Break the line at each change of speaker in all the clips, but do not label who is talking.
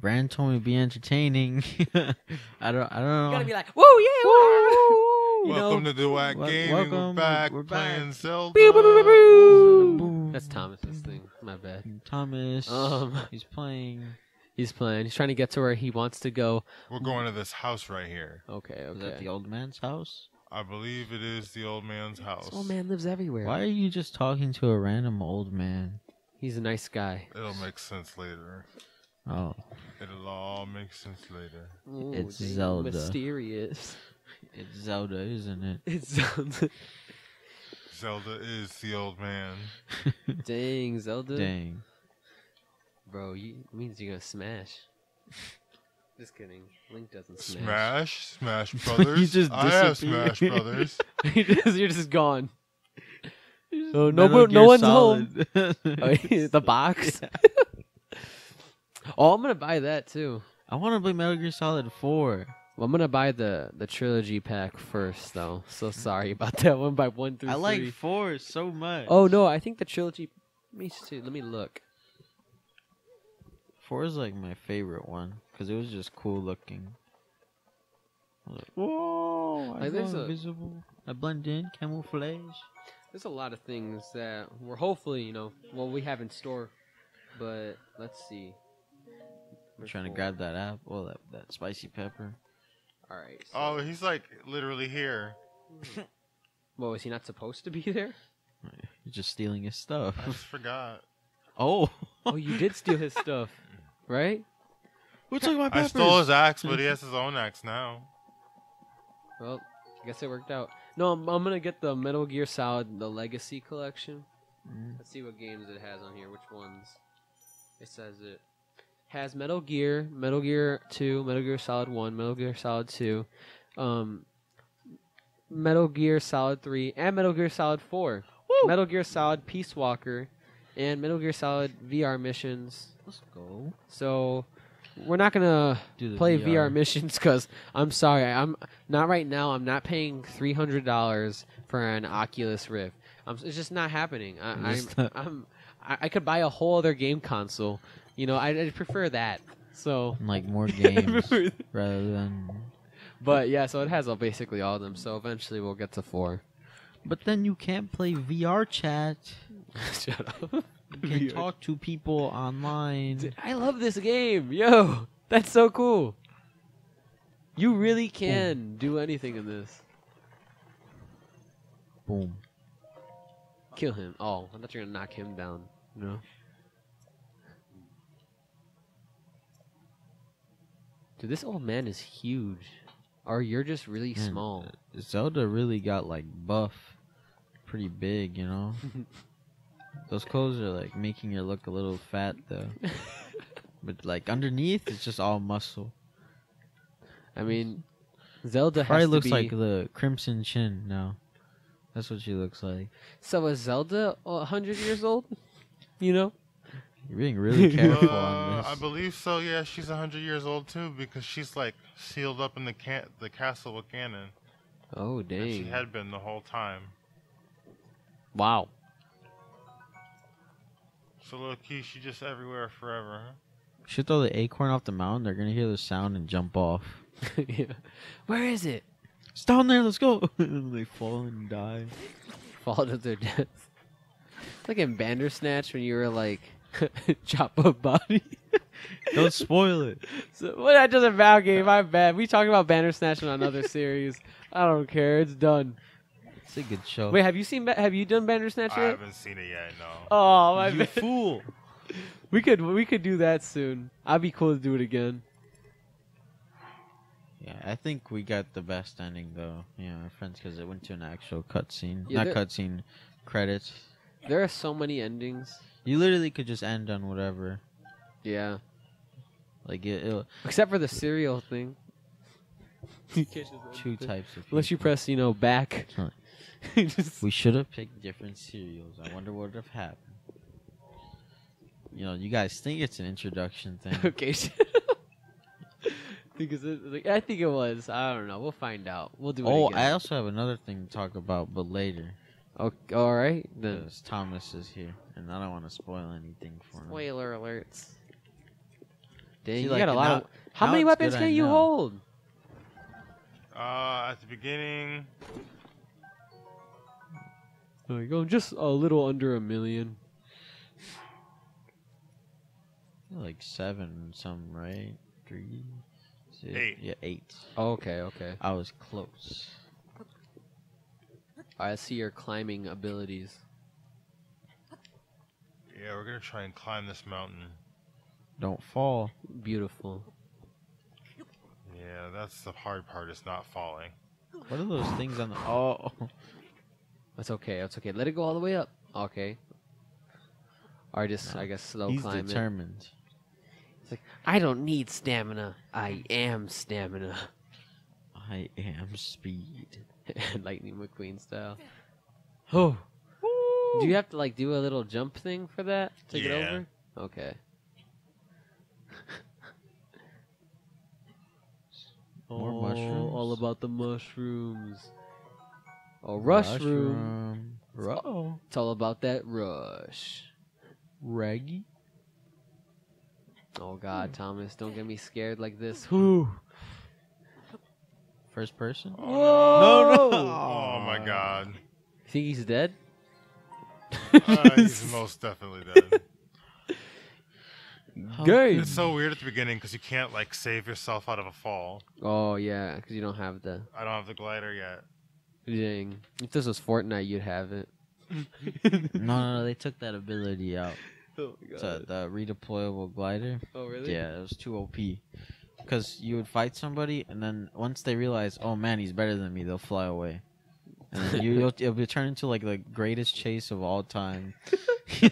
Brand told me to be entertaining. I don't know.
You gotta be like, woo, yeah, woo.
Welcome to the Wack Gaming.
welcome,
We're back playing Zelda.
That's Thomas's thing. My bad.
Thomas. He's playing.
He's playing. He's trying to get to where he wants to go.
We're going to this house right here.
Okay.
Is that the old man's house?
I believe it is the old man's house.
This old man lives everywhere.
Why are you just talking to a random old man?
He's a nice guy.
It'll make sense later.
Oh.
It'll all make sense later.
Ooh,
It's
dang,
Zelda.
Mysterious.
It's Zelda, isn't it?
It's Zelda.
Zelda is the old man.
Dang, Zelda.
Dang.
Bro, it means you're gonna smash. Just kidding. Link doesn't smash.
Smash Brothers.
You just
I have
disappeared.
Smash Brothers.
You're just gone. Oh,
Metal
no
Gear
one's
Solid.
home. Oh, the box. Oh, I'm gonna buy that too.
I want to play Metal Gear Solid 4.
Well, I'm gonna buy the trilogy pack first, though. So sorry about that one by 1 through 3.
I like 4 so much.
Oh no, I think the trilogy. Me too. Let me look.
4 is like my favorite one because it was just cool looking. I was like, whoa!
Like, there's
I'm
a-
invisible. I blend in, camouflage.
There's a lot of things that we're hopefully, we have in store. But let's see.
I'm trying to grab that apple, that spicy pepper.
All right. So,
Oh, he's like literally here.
well, is he not supposed to be there?
You're just stealing his stuff.
I just forgot.
Oh.
Oh, you did steal his stuff, right?
Who took my
I
peppers?
stole his axe, but he has his own axe now.
Well, I guess it worked out. No, I'm gonna get the Metal Gear Solid, the Legacy Collection. Let's see what games it has on here. Which ones? It says it has Metal Gear 2, Metal Gear Solid 1, Metal Gear Solid 2, Metal Gear Solid 3, and Metal Gear Solid 4.
Woo!
Metal Gear Solid Peace Walker, and Metal Gear Solid VR missions.
Let's go.
So we're not gonna
Do the
play VR missions because I'm sorry, I'm not right now. I'm not paying $300 for an Oculus Rift. It's just not happening. I could buy a whole other game console. I prefer that. So
Like more games rather than.
but yeah, so it has basically all of them. So eventually we'll get to 4.
But then you can't play VR chat.
Shut up.
You can talk to people online.
I love this game. Yo, that's so cool. You really can do anything in this.
Boom.
Kill him. Oh, I thought you were gonna knock him down. No. Dude, this old man is huge. Or you're just really
Man,
small.
Zelda really got like buff, pretty big, Those clothes are like making her look a little fat though. But like underneath, it's just all muscle.
I mean, Zelda
Probably
has to
looks
be...
like the Crimson Chin now. That's what she looks like.
So is Zelda 100 years old? You
You're being really careful on this.
I believe so. Yeah, she's 100 years old too because she's like sealed up in the castle with Ganon.
Oh,
And
dang.
she had been the whole time.
Wow.
So low key, she just everywhere forever. Huh?
Should throw the acorn off the mountain. They're gonna hear the sound and jump off.
Yeah. Where is it?
It's down there. Let's go. And they fall and die.
Fall to their death. Like in Bandersnatch when you were like, chop up body.
Don't spoil it.
So, well, that doesn't matter, game. I'm bad. We talked about Bandersnatch in another series. I don't care. It's done.
It's a good show.
Wait, have you done Bandersnatch
I
yet?
haven't seen it yet. No.
Oh, my
you
bad.
fool.
We could do that soon. I'd be cool to do it again.
Yeah, I think we got the best ending though. Yeah, my friends, because it went to an actual cutscene.
Yeah,
Not cutscene, credits.
There are so many endings.
You literally could just end on whatever.
Yeah.
Like it'll
Except for the cereal thing. You can't just end
two
it.
types of.
Unless you
people.
press, back.
Huh.
Just-
We should have picked different cereals. I wonder what would have happened. You guys think it's an introduction thing.
Okay. I think it was. I don't know. We'll find out. We'll do it
Oh,
again.
I also have another thing to talk about, but later.
Okay, all right. Then.
Because Thomas is here, and I don't want to spoil anything for him.
Spoiler alerts. Dang,
See,
you
like,
got a lot
now-
of. How
now
many
it's
weapons
good I
can you
know.
hold?
At the beginning,
There you go. Just a little under 1 million.
Like 7 some, right? 3, 6,
8.
Yeah, 8.
Oh, okay, okay.
I was close.
I see your climbing abilities.
Yeah, we're gonna try and climb this mountain.
Don't fall.
Beautiful.
Yeah, that's the hard part, is not falling.
What are those things on the? Oh,
That's okay. That's okay. Let it go all the way up. Okay. Or just,
No,
I guess, slow
he's
climb it.
determined.
It's like, I don't need stamina. I am stamina.
I am speed.
Lightning McQueen style. Oh. Do you have to like do a little jump thing for that to get
Yeah.
over? Okay.
More
Oh,
mushrooms.
all about the mushrooms. Oh, rushroom.
Mushroom.
It's all about that rush.
Raggy.
Oh God, Thomas, don't get me scared like this. Whew.
First person.
Whoa!
Oh my god.
You think he's dead?
He's most definitely dead.
Game.
It's so weird at the beginning because you can't like save yourself out of a fall.
Oh yeah, because you don't have the.
I don't have the glider yet.
Dang. If this was Fortnite, you'd have it.
No, they took that ability out.
Oh my
So the redeployable glider.
Oh really?
Yeah, it was too OP. Because you would fight somebody, and then once they realize, oh man, he's better than me, they'll fly away. And then it'll be turned into like the greatest chase of all time.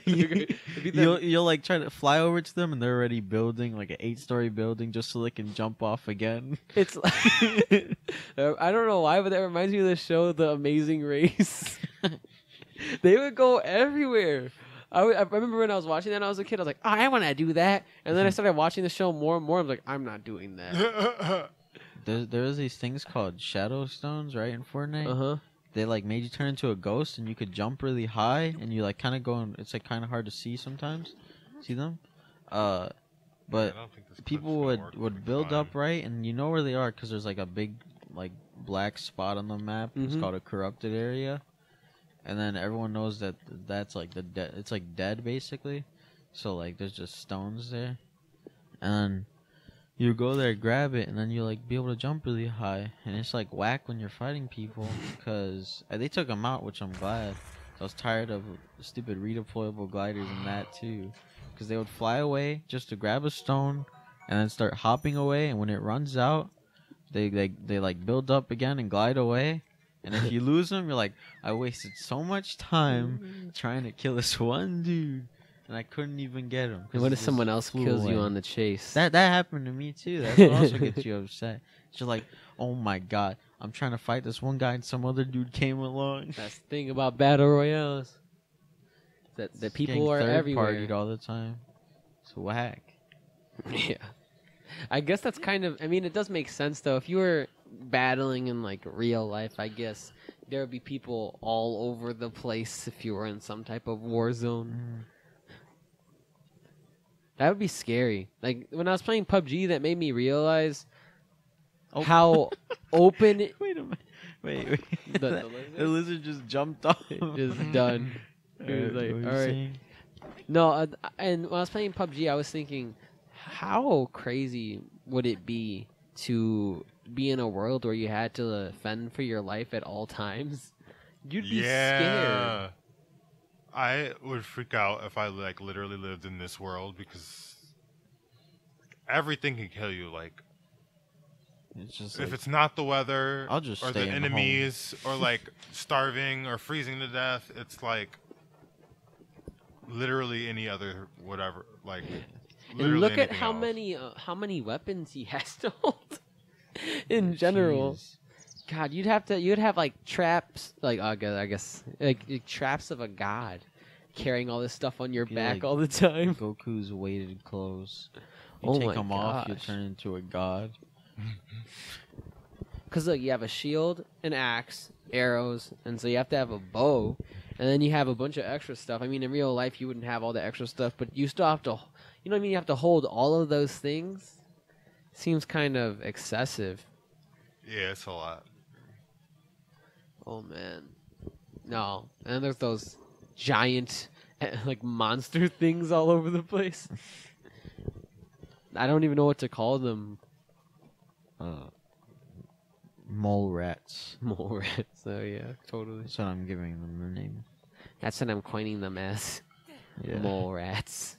You'll like try to fly over to them, and they're already building like an 8-story building just so they can jump off again.
It's like I don't know why, but that reminds me of the show The Amazing Race. They would go everywhere. I remember when I was watching that when I was a kid, I was like, oh, I want to do that. And then I started watching the show more and more. I'm like, I'm not doing that.
There's these things called shadow stones, right, in Fortnite.
Uh-huh.
They like made you turn into a ghost, and you could jump really high, and you like kind of go, and it's like kind of hard to see sometimes. See them? But
I don't think this
people
clip's gonna work
would build
fine.
up right, and you know where they are because there's like a big like black spot on the map. It's
Mhm.
called a corrupted area, and then everyone knows that that's like the dead. It's like dead basically. So like there's just stones there, and you go there, grab it, and then you like be able to jump really high, and it's like whack when you're fighting people because they took them out, which I'm glad. I was tired of stupid redeployable gliders and that too, because they would fly away just to grab a stone, and then start hopping away, and when it runs out, they like build up again and glide away, and if you lose them, you're like, I wasted so much time trying to kill this one dude. And I couldn't even get him.
And what if someone else kills you on the chase?
That happened to me too. That's what also gets you upset. It's just like, oh my god, I'm trying to fight this one guy and some other dude came along.
That's the thing about battle royales. That people are everywhere.
Partied all the time. It's whack.
Yeah. I guess that's kind of, I mean, it does make sense though. If you were battling in like real life, I guess there would be people all over the place if you were in some type of war zone. That would be scary. Like when I was playing PUBG, that made me realize how open
Wait a minute. Wait.
The
the
lizard?
lizard just jumped off.
just done. It was like,
What were you
all right.
saying?
No, and when I was playing PUBG, I was thinking, how crazy would it be to be in a world where you had to fend for your life at all times? You'd be scared.
I would freak out if I like literally lived in this world because everything can kill you. Like
It's just
if
like,
it's not the weather,
I'll just
or
stay
the
at
enemies, or like starving or freezing to death. It's like literally any other whatever. Like
And
literally
look at
anything else.
how many weapons he has to hold in general.
jeez.
God, you'd have like traps, like I guess like traps of a god, carrying all this stuff on your
You're
back
like
all the time.
Goku's weighted clothes. You
Oh
take
my
them off, you
gosh.
turn into a god.
Because look, you have a shield, an axe, arrows, and so you have to have a bow, and then you have a bunch of extra stuff. I mean, in real life, you wouldn't have all the extra stuff, but you still have to You know what I mean? You have to hold all of those things. Seems kind of excessive.
Yeah, it's a lot.
Oh man, no. And then there's those giant, like monster things all over the place. I don't even know what to call them.
Mole rats.
Mole rats. Oh yeah, totally.
That's what I'm giving them the name.
That's what I'm coining them as.
Yeah.
Mole rats.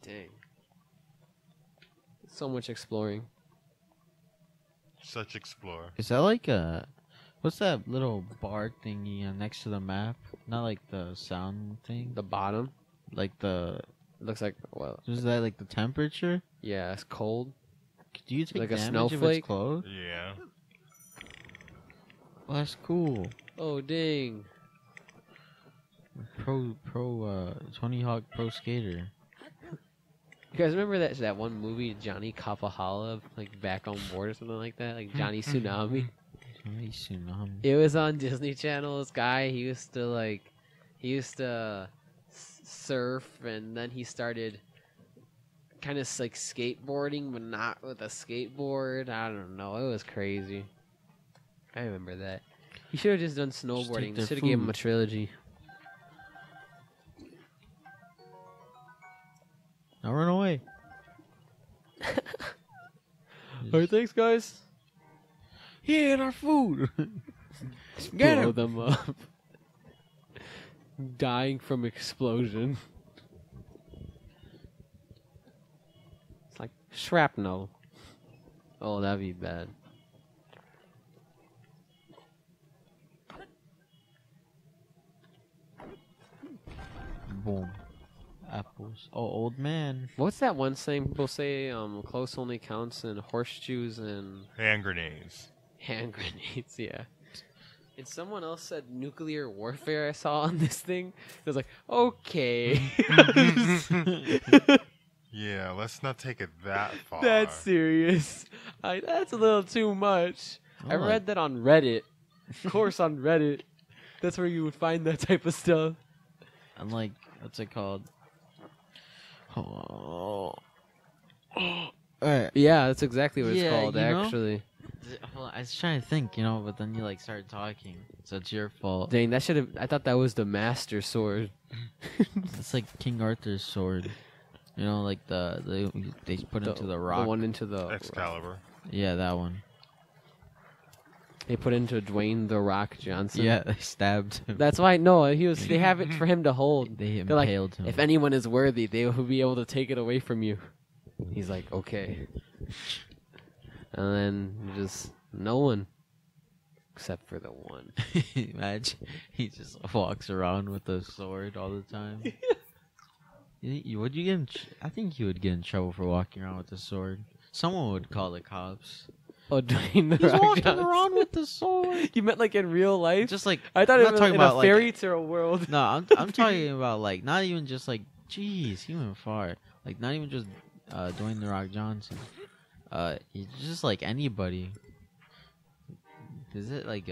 Dang. So much exploring.
Such explorer.
Is that like a... What's that little bar thingy next to the map? Not like the sound thing?
The bottom
Like the...
looks like, well,
Is that like the temperature?
yeah, it's cold.
Do you take
Like a
damage if
snowflake?
it's closed?
Yeah.
Well, that's cool.
Oh, dang.
Tony Hawk Pro Skater.
You guys remember that one movie, Johnny Kapahala, like Back on Board or something like that? Like Johnny Tsunami?
Johnny Tsunami.
It was on Disney Channel. This guy, he used to surf, and then he started kind of like skateboarding, but not with a skateboard. I don't know. It was crazy. I remember that. He should have just done snowboarding.
their
Should have gave him a
food.
trilogy.
Now run away.
Alright, thanks, guys.
He ate our food.
Blow
him.
them up. Dying from explosion. It's like shrapnel. Oh, that'd be bad.
Boom. Apples. Oh, old man.
What's that one saying people say? Close only counts in horseshoes and
Hand grenades.
hand grenades. Yeah. And someone else said nuclear warfare. I saw on this thing. I was like, okay,
Yeah, let's not take it that far.
that's serious. That's a little too much. I
Oh,
read that on Reddit. Of course, on Reddit. That's where you would find that type of stuff.
I'm like, what's it called? Oh. Alright.
Yeah, that's exactly what it's
Yeah,
called.
you know?
Actually,
Hold on, I was trying to think, but then you like started talking, so it's your fault.
dang, that should have. I thought that was the Master Sword.
It's like King Arthur's sword. Like they put into the rock.
The one into the
Excalibur.
Yeah, that one.
They put into Dwayne the Rock Johnson.
Yeah, they stabbed him.
That's why. No, they have it for him to hold.
They
They're like,
impaled him.
if anyone is worthy, they will be able to take it away from you. He's like, okay. And then just no one, except for the one.
Imagine he just walks around with a sword all the time. Would you get? I think you would get in trouble for walking around with a sword. Someone would call the cops.
Oh, Dwayne the
He's
Rock
walking
Johnson.
around with the sword.
You meant like in real life?
Just like
I thought
I'm
it
not
was
talking
in
about
a
like
fairy tale world.
no, I'm talking about like not even just like jeez, he went far. Like not even just Dwayne the Rock Johnson. It's just like anybody. Is it like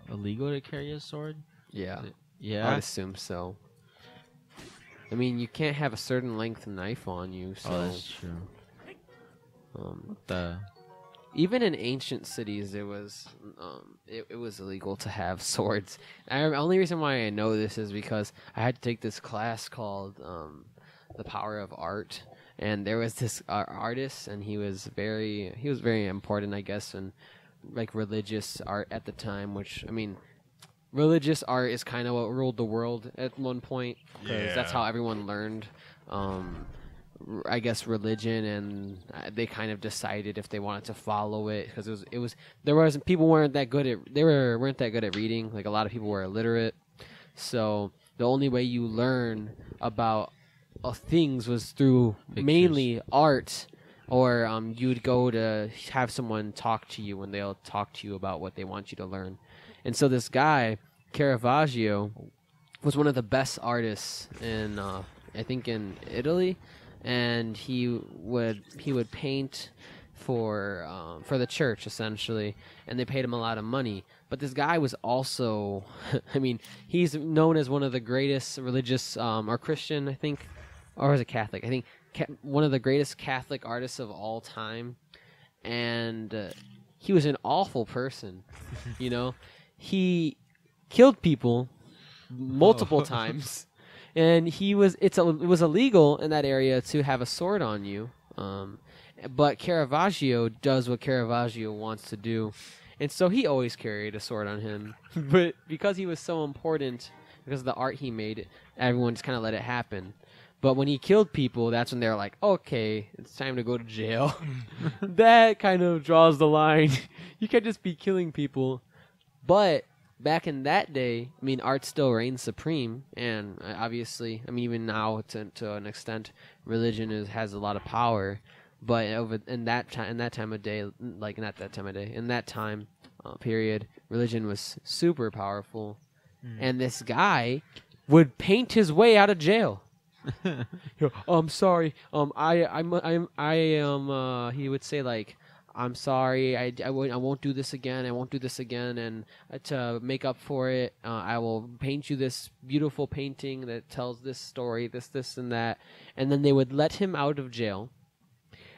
illegal to carry a sword?
Yeah,
Is it-
I'd
Yeah.
assume so. I mean, you can't have a certain length knife on you, so
Oh, that's true. The
even in ancient cities, it was illegal to have swords. The only reason why I know this is because I had to take this class called "The Power of Art," and there was this artist, and he was very important, I guess, in like religious art at the time. Which I mean, religious art is kind of what ruled the world at one point, because that's
Yeah.
how everyone learned. I guess religion, and they kind of decided if they wanted to follow it, because people weren't that good at reading. Like a lot of people were illiterate, so the only way you learn about things was through
Pictures.
mainly art, or you would go to have someone talk to you, and they'll talk to you about what they want you to learn. And so this guy Caravaggio was one of the best artists in I think in Italy. And he would paint for the church essentially, and they paid him a lot of money. But this guy was also, I mean, he's known as one of the greatest religious or Christian, I think, or was it Catholic? I think one of the greatest Catholic artists of all time, and he was an awful person. You know, he killed people multiple times, and it was illegal in that area to have a sword on you. But Caravaggio does what Caravaggio wants to do, and so he always carried a sword on him. But because he was so important, because of the art he made, everyone just kind of let it happen. But when he killed people, that's when they're like, okay, it's time to go to jail. That kind of draws the line. You can't just be killing people. But back in that day, I mean, art still reigns supreme, and obviously, I mean, even now to an extent, religion has a lot of power. But in that time period, religion was super powerful, and this guy would paint his way out of jail. I'm sorry. I am. He would say like, I'm sorry. I won't do this again. I won't do this again. And to make up for it, I will paint you this beautiful painting that tells this story, this, and that. And then they would let him out of jail.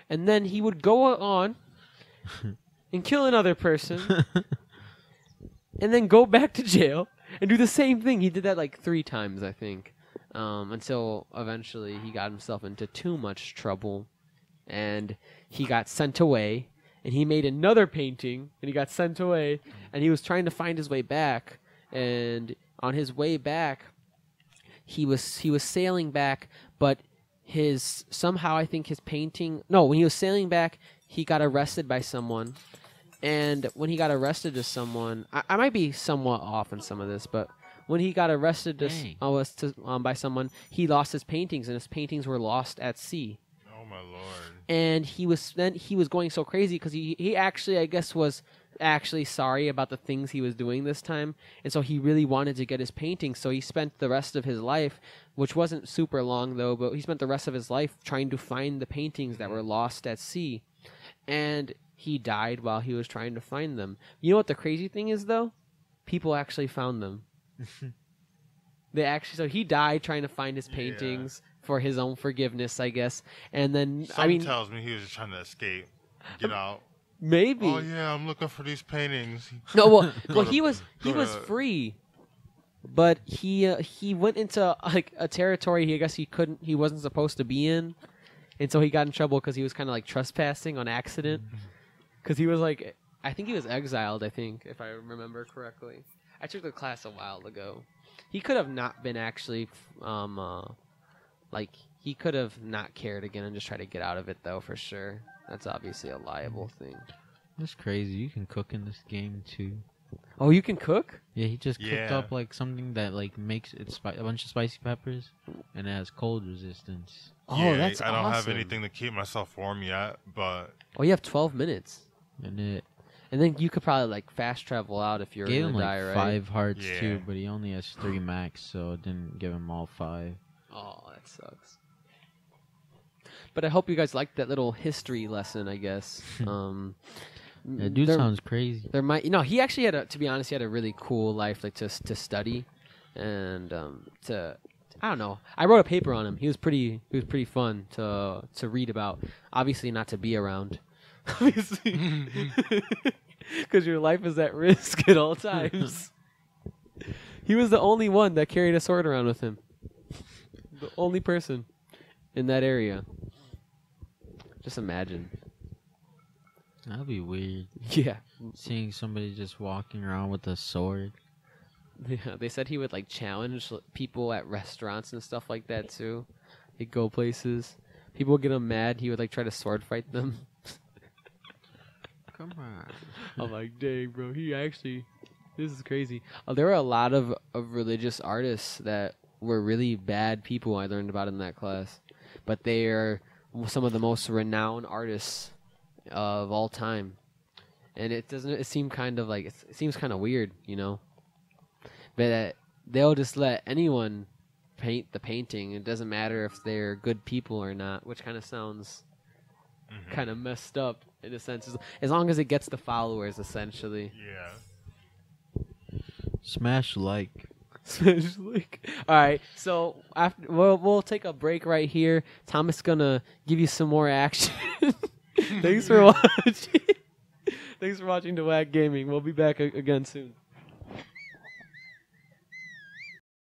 And then he would go on and kill another person. And then go back to jail and do the same thing. He did that like 3 times, I think. Until eventually he got himself into too much trouble. And he got sent away. And he made another painting, and he got sent away, and he was trying to find his way back. And on his way back, he was sailing back, but somehow I think his painting. No, when he was sailing back, he got arrested by someone. And when he got arrested to someone, I might be somewhat off in some of this, but when he got arrested by someone, he lost his paintings, and his paintings were lost at sea.
Oh my lord.
And he was going so crazy because he actually, I guess, was actually sorry about the things he was doing this time, and so he really wanted to get his paintings. So he spent the rest of his life, which wasn't super long though, but he spent the rest of his life trying to find the paintings that were lost at sea, and he died while he was trying to find them. You know what the crazy thing is though? People actually found them. So he died trying to find his paintings. For his own forgiveness, I guess. And then,
tells me he was just trying to escape, get out.
Maybe.
Oh yeah, I'm looking for these paintings.
No, well, he was free, but he went into like a territory he wasn't supposed to be in, and so he got in trouble because he was kind of like trespassing on accident. Because he was like, I think he was exiled. I think if I remember correctly, I took the class a while ago. He could have not been actually. Like, he could have not cared again and just tried to get out of it, though, for sure. That's obviously a liable thing.
That's crazy. You can cook in this game, too.
Oh, you can cook?
Yeah, he just cooked up, like, something that, like, makes it a bunch of spicy peppers, and it has cold resistance.
Oh, that's awesome.
I don't have anything to keep myself warm yet, but...
Oh, you have 12 minutes.
And
then you could probably, like, fast travel out if you're going to die, right?
5 hearts, too, but he only has 3 max, so it didn't give him all 5.
Oh, that sucks. But I hope you guys liked that little history lesson, I guess.
That dude sounds crazy.
He actually to be honest, he had a really cool life, like to study, and I don't know. I wrote a paper on him. He was pretty fun to read about. Obviously, not to be around, obviously, because your life is at risk at all times. He was the only one that carried a sword around with him. The only person in that area. Just imagine.
That'd be weird.
Yeah.
Seeing somebody just walking around with a sword.
Yeah, they said he would like challenge people at restaurants and stuff like that too. He'd go places. People would get him mad. He would like try to sword fight them.
Come on.
I'm like, dang, bro. This is crazy. There were a lot of religious artists that were really bad people I learned about in that class. But they are some of the most renowned artists of all time. And it seems kind of weird, you know? But they'll just let anyone paint the painting. It doesn't matter if they're good people or not, which kind of sounds kind of messed up in a sense, as long as it gets the followers, essentially.
Yeah.
Smash like.
Like, all right, so after we'll take a break right here. Thomas gonna give you some more action. Thanks for watching. Thanks for watching the Wack Gaming. We'll be back again soon.